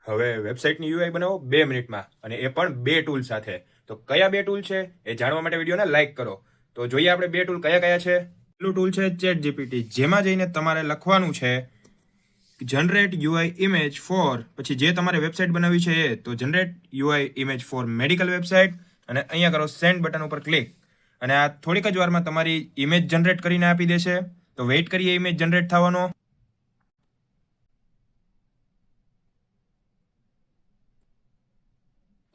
હવે વેબસાઇટની યુઆઈ બનાવો 2 મિનિટમાં, અને એ પણ 2 ટૂલ સાથે. તો કયા 2 ટૂલ છે એ જાણવા માટે વિડીયોને લાઈક કરો. તો જોઈએ આપણે 2 ટૂલ કયા કયા છે. પહેલું ટૂલ છે ChatGPT, જેમાં જઈને તમારે લખવાનું છે જનરેટ યુઆઈ ઇમેજ ફોર, પછી જે તમારે વેબસાઇટ બનાવવી છે એ, તો generate UI image four medical website, અને અહીંયા કરો સેન્ડ બટન ઉપર ક્લિક, અને આ થોડીક જ વારમાં તમારી ઇમેજ જનરેટ કરીને આપી દેશે. તો વેઇટ કરીએ ઇમેજ જનરેટ થવાનો.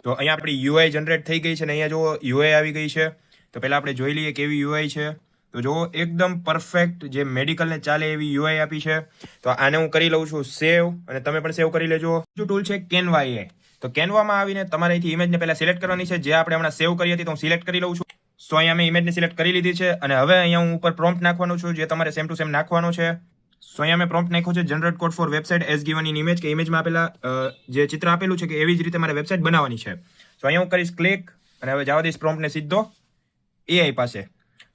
તો અહીંયા આપણી યુઆઈ જનરેટ થઈ ગઈ છે, અને અહીંયા જો યુઆઈ આવી ગઈ છે. તો પહેલાં આપણે જોઈ લઈએ કેવી યુઆઈ છે. તો જો એકદમ પરફેક્ટ જે મેડિકલને ચાલે એવી યુઆઈ આપી છે. તો આને હું કરી લઉં છું સેવ, અને તમે પણ સેવ કરી લેજો. બીજું ટૂલ છે કેનવા એ. તો કેનવામાં આવીને તમારે અહીંથી ઇમેજને પહેલાં સિલેક્ટ કરવાની છે, જે આપણે હમણાં સેવ કરી હતી. તો હું સિલેક્ટ કરી લઉં છું. સો અહીંયા મેં ઇમેજને સિલેક્ટ કરી લીધી છે, અને હવે અહીંયા હું ઉપર પ્રોમ્પ્ટ નાખવાનું છું, જે તમારે સેમ ટુ સેમ નાખવાનો છે. સો અહીંયા મેં પ્રોમ્પ્ટ નાખ્યો છે generate code four website as given in image, કે ઇમેજમાં આપેલા જે ચિત્ર આપેલું છે કે એવી જ રીતે મારે વેબસાઇટ બનાવવાની છે. સો અહીંયા હું કરીશ ક્લિક, અને હવે જવા દઈશ પ્રોમ્પ્ટને સીધો એઆઈ પાસે.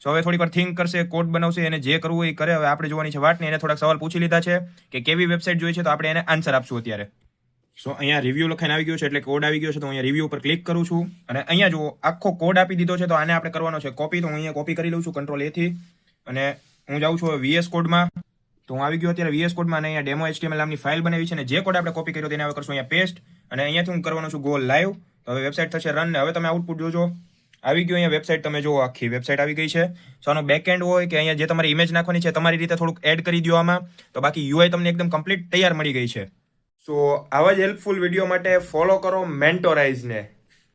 સો હવે થોડીક વાર થિંક કરશે, કોડ બનાવશે, એને જે કરવું એ કરે. હવે આપણે જોવાની છે વાટને. એને થોડાક સવાલ પૂછી લીધા છે કે કેવી વેબસાઇટ જોઈએ છે, તો આપણે એને આન્સર આપશું અત્યારે. સો અહીંયા રિવ્યૂ લખાઈને આવી ગયો છે, એટલે કોડ આવી ગયો છે. તો અહીંયા રિવ્યૂ ઉપર ક્લિક કરું છું, અને અહીંયા જો આખો કોડ આપી દીધો છે. તો આને આપણે કરવાનો છે કોપી. તો હું અહીંયા કોપી કરી લઉં છું કંટ્રોલ A થી, અને હું જાઉં છું VS કોડમાં. તો હું આવી ગયો અત્યારે VS કોડમાં, અને અહીંયા ડેમો HTML નામની ફાઇલ બનાવી છે, અને જે કોડ આપણે કોપી કર્યો તેને હવે કરશું અહીંયા પેસ્ટ, અને અહીંયાથી હું કરવાનો છું ગો લાઈવ. તો હવે વેબસાઇટ થશે રન, ને હવે તમે આઉટપુટ જોજો. આવી ગયું અહીંયા વેબસાઇટ, તમે જુઓ આખી વેબસાઇટ આવી ગઈ છે. સો આનો બેકએન્ડ હોય કે અહીંયા જે તમારી ઇમેજ નાખવાની છે તમારી રીતે થોડુંક એડ કરી દો આમાં. તો બાકી યુઆઈ તમને એકદમ કમ્પ્લીટ તૈયાર મળી ગઈ છે. સો આવા જ હેલ્પફુલ વિડીયો માટે ફોલો કરો મેન્ટોરાઇઝને.